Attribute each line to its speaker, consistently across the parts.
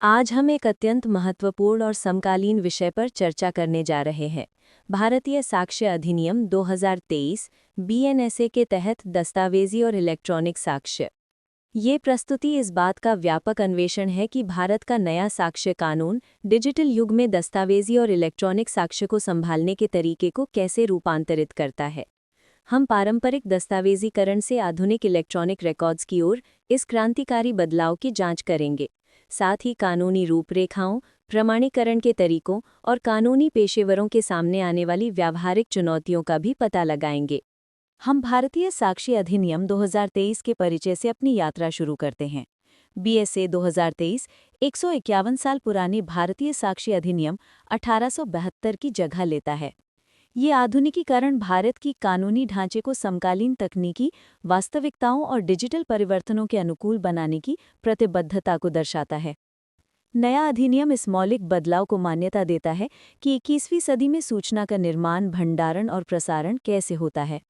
Speaker 1: आज हम एक अत्यंत महत्वपूर्ण और समकालीन विषय पर चर्चा करने जा रहे हैं। भारतीय साक्ष्य अधिनियम 2023 बीएनएसए के तहत दस्तावेजी और इलेक्ट्रॉनिक साक्ष्य। ये प्रस्तुति इस बात का व्यापक अन्वेषण है कि भारत का नया साक्ष्य कानून डिजिटल युग में दस्तावेजी और इलेक्ट्रॉनिक साक्ष्य को संभालने के तरीके को कैसे रूपांतरित करता है। हम पारंपरिक दस्तावेजीकरण से आधुनिक इलेक्ट्रॉनिक रिकॉर्ड्स की ओर इस क्रांतिकारी बदलाव की जांच करेंगे। साथ ही कानूनी रूपरेखाओं, प्रमाणीकरण के तरीकों और कानूनी पेशेवरों के सामने आने वाली व्यावहारिक चुनौतियों का भी पता लगाएंगे। हम भारतीय साक्ष्य अधिनियम 2023 के परिचय से अपनी यात्रा शुरू करते हैं। बीएसए 2023 151 साल पुरानी भारतीय साक्ष्य अधिनियम 1872 की जगह लेता है। ये आधुनिकीकरण भारत की कानूनी ढांचे को समकालीन तकनीकी वास्तविकताओं और डिजिटल परिवर्तनों के अनुकूल बनाने की प्रतिबद्धता को दर्शाता है। नया अधिनियम इस मौलिक बदलाव को मान्यता देता है कि 21वीं सदी में सूचना का निर्माण, भंडारण और प्रसारण कैसे होता है।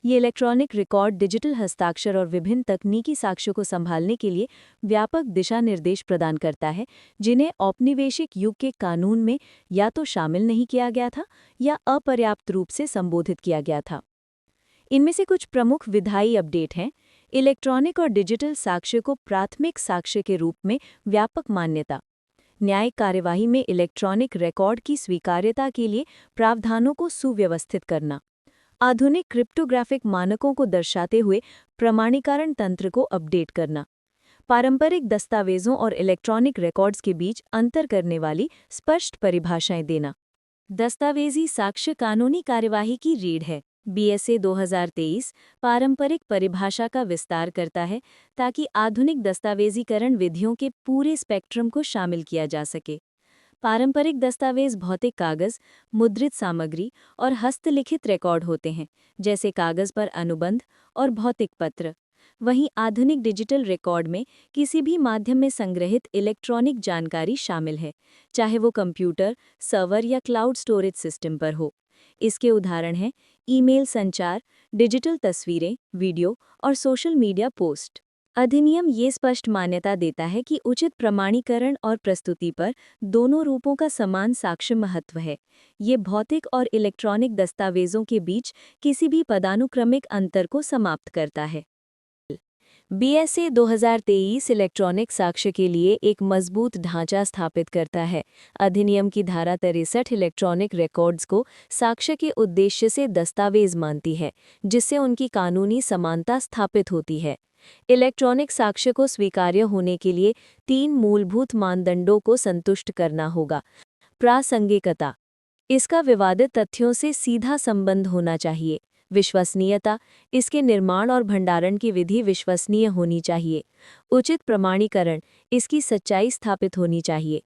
Speaker 1: ये इलेक्ट्रॉनिक रिकॉर्ड, डिजिटल हस्ताक्षर और विभिन्न तकनीकी साक्ष्यों को संभालने के लिए व्यापक दिशा निर्देश प्रदान करता है, जिन्हें औपनिवेशिक युग के कानून में या तो शामिल नहीं किया गया था या अपर्याप्त रूप से संबोधित किया गया था। इनमें से कुछ प्रमुख विधायी अपडेट हैं। इलेक्ट्रॉनिक और डिजिटल साक्ष्य को प्राथमिक साक्ष्य के रूप में व्यापक मान्यता। न्यायिक कार्यवाही में इलेक्ट्रॉनिक रिकॉर्ड की स्वीकार्यता के लिए प्रावधानों को सुव्यवस्थित करना। आधुनिक क्रिप्टोग्राफिक मानकों को दर्शाते हुए प्रमाणीकरण तंत्र को अपडेट करना। पारंपरिक दस्तावेजों और इलेक्ट्रॉनिक रिकॉर्ड्स के बीच अंतर करने वाली स्पष्ट परिभाषाएं देना। दस्तावेजी साक्ष्य कानूनी कार्यवाही की रीढ़ है। बीएसए 2023 पारंपरिक परिभाषा का विस्तार करता है ताकि आधुनिक दस्तावेजीकरण विधियों के पूरे स्पेक्ट्रम को शामिल किया जा सके। पारंपरिक दस्तावेज भौतिक कागज, मुद्रित सामग्री और हस्तलिखित रिकॉर्ड होते हैं, जैसे कागज पर अनुबंध और भौतिक पत्र। वहीं आधुनिक डिजिटल रिकॉर्ड में किसी भी माध्यम में संग्रहित इलेक्ट्रॉनिक जानकारी शामिल है, चाहे वो कंप्यूटर, सर्वर या क्लाउड स्टोरेज सिस्टम पर हो। इसके उदाहरण हैं ईमेल संचार, डिजिटल तस्वीरें, वीडियो और सोशल मीडिया पोस्ट। अधिनियम ये स्पष्ट मान्यता देता है कि उचित प्रमाणीकरण और प्रस्तुति पर दोनों रूपों का समान साक्ष्य महत्व है। ये भौतिक और इलेक्ट्रॉनिक दस्तावेजों के बीच किसी भी पदानुक्रमिक अंतर को समाप्त करता है। बीएसए 2023 इलेक्ट्रॉनिक साक्ष्य के लिए एक मजबूत ढांचा स्थापित करता है। अधिनियम की धारा 63 इलेक्ट्रॉनिक रिकॉर्ड्स को साक्ष्य के उद्देश्य से दस्तावेज मानती है, जिससे उनकी कानूनी समानता स्थापित होती है। इलेक्ट्रॉनिक साक्ष्य को स्वीकार्य होने के लिए 3 मूलभूत मानदंडों को संतुष्ट करना होगा। प्रासंगिकता, इसका विवादित तथ्यों से सीधा संबंध होना चाहिए। विश्वसनीयता, इसके निर्माण और भंडारण की विधि विश्वसनीय होनी चाहिए। उचित प्रमाणीकरण, इसकी सच्चाई स्थापित होनी चाहिए।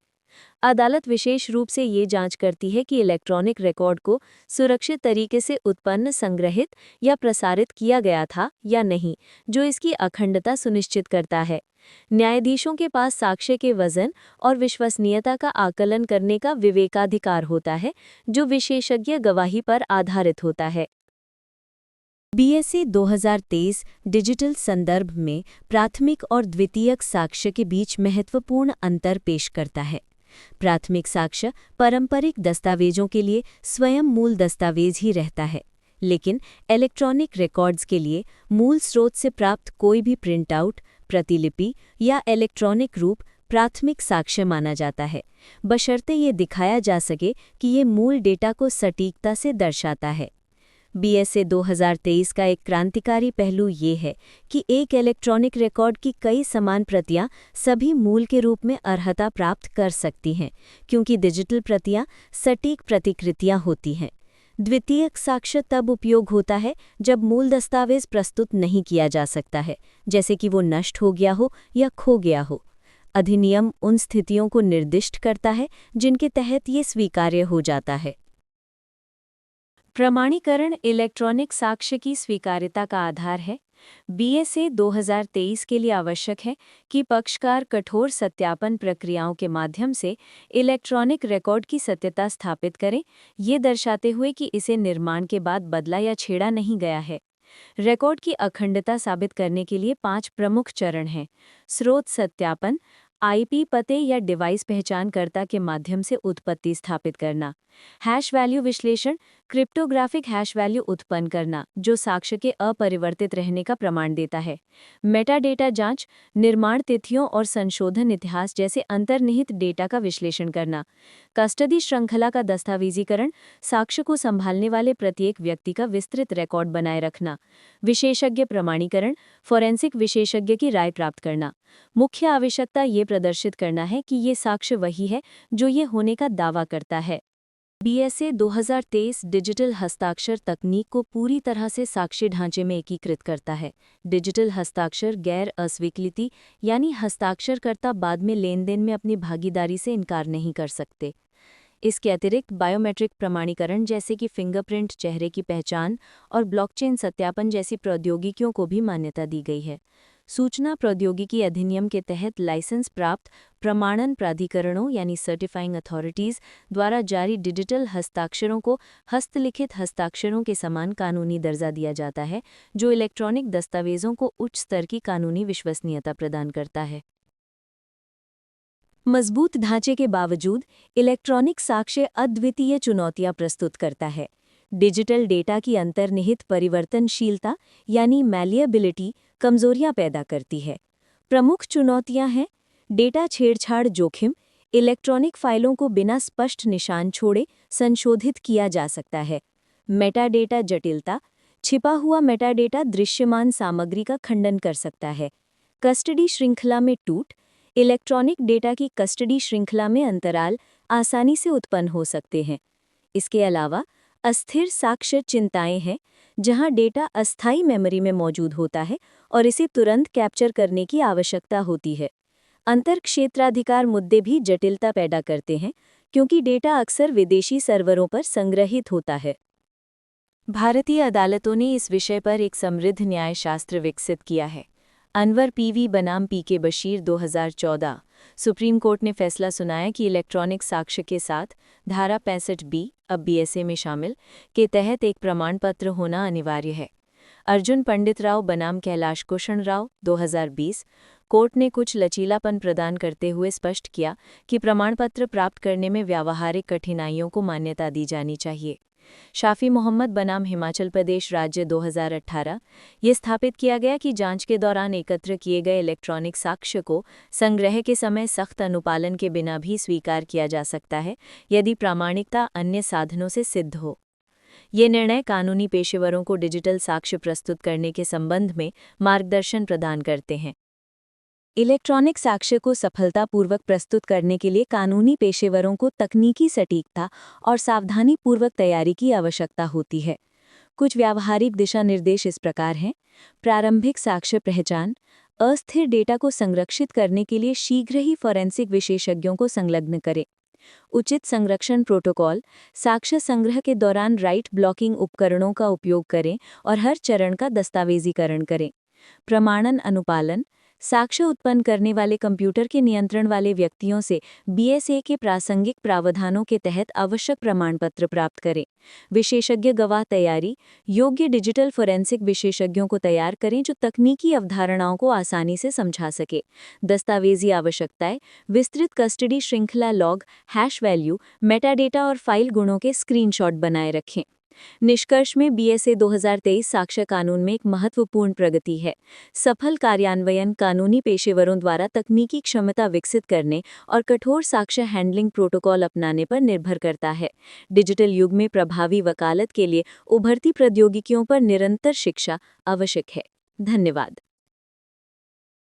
Speaker 1: अदालत विशेष रूप से ये जांच करती है कि इलेक्ट्रॉनिक रिकॉर्ड को सुरक्षित तरीके से उत्पन्न, संग्रहित या प्रसारित किया गया था या नहीं, जो इसकी अखंडता सुनिश्चित करता है। न्यायाधीशों के पास साक्ष्य के वजन और विश्वसनीयता का आकलन करने का विवेकाधिकार होता है, जो विशेषज्ञ गवाही पर आधारित होता है। बीएसए 2023 डिजिटल संदर्भ में प्राथमिक और द्वितीयक साक्ष्य के बीच महत्वपूर्ण अंतर पेश करता है। प्राथमिक साक्ष्य पारंपरिक दस्तावेजों के लिए स्वयं मूल दस्तावेज ही रहता है, लेकिन इलेक्ट्रॉनिक रिकॉर्ड्स के लिए मूल स्रोत से प्राप्त कोई भी प्रिंटआउट, प्रतिलिपि या इलेक्ट्रॉनिक रूप प्राथमिक साक्ष्य माना जाता है, बशर्ते ये दिखाया जा सके कि ये मूल डेटा को सटीकता से दर्शाता है। बीएसए 2023 का एक क्रांतिकारी पहलू ये है कि एक इलेक्ट्रॉनिक रिकॉर्ड की कई समान प्रतियां सभी मूल के रूप में अर्हता प्राप्त कर सकती हैं, क्योंकि डिजिटल प्रतियां सटीक प्रतिकृतियां होती हैं। द्वितीयक साक्ष्य तब उपयोग होता है जब मूल दस्तावेज प्रस्तुत नहीं किया जा सकता है, जैसे कि वो नष्ट हो गया हो या खो गया हो। अधिनियम उन स्थितियों को निर्दिष्ट करता है जिनके तहत ये स्वीकार्य हो जाता है। प्रमाणीकरण इलेक्ट्रॉनिक साक्ष्य की स्वीकार्यता का आधार है। बीएसए 2023 के लिए आवश्यक है कि पक्षकार कठोर सत्यापन प्रक्रियाओं के माध्यम से इलेक्ट्रॉनिक रिकॉर्ड की सत्यता स्थापित करें, ये दर्शाते हुए कि इसे निर्माण के बाद बदला या छेड़ा नहीं गया है। रिकॉर्ड की अखंडता साबित करने के लिए 5 प्रमुख चरण हैं। स्रोत सत्यापन, आईपी पते या डिवाइस पहचानकर्ता के माध्यम से उत्पत्ति स्थापित करना। हैश वैल्यू विश्लेषण, क्रिप्टोग्राफिक हैश वैल्यू उत्पन्न करना जो साक्ष्य के अपरिवर्तित रहने का प्रमाण देता है। मेटाडेटा जांच, निर्माण तिथियों और संशोधन इतिहास जैसे अंतर्निहित डेटा का विश्लेषण करना। कस्टडी श्रृंखला का दस्तावेजीकरण, साक्ष्य को संभालने वाले प्रत्येक व्यक्ति का विस्तृत रिकॉर्ड बनाए रखना। विशेषज्ञ प्रमाणीकरण, फोरेंसिक विशेषज्ञ की राय प्राप्त करना। मुख्य आवश्यकता ये प्रदर्शित करना है कि ये साक्ष्य वही है जो ये होने का दावा करता है। बीएसए 2023 डिजिटल हस्ताक्षर तकनीक को पूरी तरह से साक्ष्य ढांचे में एकीकृत करता है। डिजिटल हस्ताक्षर गैर अस्वीकृति यानी हस्ताक्षरकर्ता बाद में लेनदेन में अपनी भागीदारी से इनकार नहीं कर सकते। इसके अतिरिक्त बायोमेट्रिक प्रमाणीकरण जैसे कि फिंगरप्रिंट, चेहरे की पहचान और ब्लॉकचेन सत्यापन जैसी प्रौद्योगिकियों को भी मान्यता दी गई है। सूचना प्रौद्योगिकी अधिनियम के तहत लाइसेंस प्राप्त प्रमाणन प्राधिकरणों यानी सर्टिफाइंग अथॉरिटीज़ द्वारा जारी डिजिटल हस्ताक्षरों को हस्तलिखित हस्ताक्षरों के समान कानूनी दर्जा दिया जाता है, जो इलेक्ट्रॉनिक दस्तावेज़ों को उच्च स्तर की कानूनी विश्वसनीयता प्रदान करता है। मजबूत ढांचे के बावजूद इलेक्ट्रॉनिक साक्ष्य अद्वितीय चुनौतियां प्रस्तुत करता है। डिजिटल डेटा की अंतर्निहित परिवर्तनशीलता यानी मैलिएबिलिटी कमजोरियां पैदा करती है। प्रमुख चुनौतियां हैं डेटा छेड़छाड़ जोखिम, इलेक्ट्रॉनिक फाइलों को बिना स्पष्ट निशान छोड़े संशोधित किया जा सकता है। मेटाडेटा जटिलता, छिपा हुआ मेटाडेटा दृश्यमान सामग्री का खंडन कर सकता है। कस्टडी श्रृंखला में टूट, इलेक्ट्रॉनिक डेटा की कस्टडी श्रृंखला में अंतराल आसानी से उत्पन्न हो सकते हैं। इसके अलावा अस्थिर साक्ष्य चिंताएं हैं, जहां डेटा अस्थायी मेमोरी में मौजूद होता है और इसे तुरंत कैप्चर करने की आवश्यकता होती है। अंतरक्षेत्राधिकार मुद्दे भी जटिलता पैदा करते हैं, क्योंकि डेटा अक्सर विदेशी सर्वरों पर संग्रहित होता है। भारतीय अदालतों ने इस विषय पर एक समृद्ध न्यायशास्त्र विकसित किया है। अनवर पीवी बनाम पीके बशीर 2014 सुप्रीम कोर्ट ने फैसला सुनाया कि इलेक्ट्रॉनिक साक्ष्य के साथ धारा 65B अब बीएसए में शामिल के तहत एक प्रमाण पत्र होना अनिवार्य है। अर्जुन पंडित राव बनाम कैलाश कुषण राव 2020 कोर्ट ने कुछ लचीलापन प्रदान करते हुए स्पष्ट किया कि प्रमाण पत्र प्राप्त करने में व्यावहारिक कठिनाइयों को मान्यता दी जानी चाहिए। शाफी मोहम्मद बनाम हिमाचल प्रदेश राज्य 2018 ये स्थापित किया गया कि जांच के दौरान एकत्र किए गए इलेक्ट्रॉनिक साक्ष्य को संग्रह के समय सख्त अनुपालन के बिना भी स्वीकार किया जा सकता है, यदि प्रामाणिकता अन्य साधनों से सिद्ध हो। ये निर्णय कानूनी पेशेवरों को डिजिटल साक्ष्य प्रस्तुत करने के संबंध में मार्गदर्शन प्रदान करते हैं। इलेक्ट्रॉनिक साक्ष्य को सफलतापूर्वक प्रस्तुत करने के लिए कानूनी पेशेवरों को तकनीकी सटीकता और सावधानीपूर्वक तैयारी की आवश्यकता होती है। कुछ व्यावहारिक दिशा निर्देश इस प्रकार हैं। प्रारंभिक साक्ष्य पहचान, अस्थिर डेटा को संरक्षित करने के लिए शीघ्र ही फोरेंसिक विशेषज्ञों को संलग्न करें। उचित संरक्षण प्रोटोकॉल, साक्ष्य संग्रह के दौरान राइट ब्लॉकिंग उपकरणों का उपयोग करें और हर चरण का दस्तावेजीकरण करें। प्रमाणन अनुपालन, साक्ष्य उत्पन्न करने वाले कंप्यूटर के नियंत्रण वाले व्यक्तियों से बीएसए के प्रासंगिक प्रावधानों के तहत आवश्यक प्रमाण पत्र प्राप्त करें। विशेषज्ञ गवाह तैयारी, योग्य डिजिटल फोरेंसिक विशेषज्ञों को तैयार करें जो तकनीकी अवधारणाओं को आसानी से समझा सके। दस्तावेजी आवश्यकताएं, विस्तृत कस्टडी श्रृंखला लॉग, हैश वैल्यू, मेटाडेटा और फाइल गुणों के स्क्रीनशॉट बनाए रखें। निष्कर्ष में बीएसए 2023 साक्ष्य कानून में एक महत्वपूर्ण प्रगति है। सफल कार्यान्वयन कानूनी पेशेवरों द्वारा तकनीकी क्षमता विकसित करने और कठोर साक्ष्य हैंडलिंग प्रोटोकॉल अपनाने पर निर्भर करता है। डिजिटल युग में प्रभावी वकालत के लिए उभरती प्रौद्योगिकियों पर निरंतर शिक्षा आवश्यक है। धन्यवाद।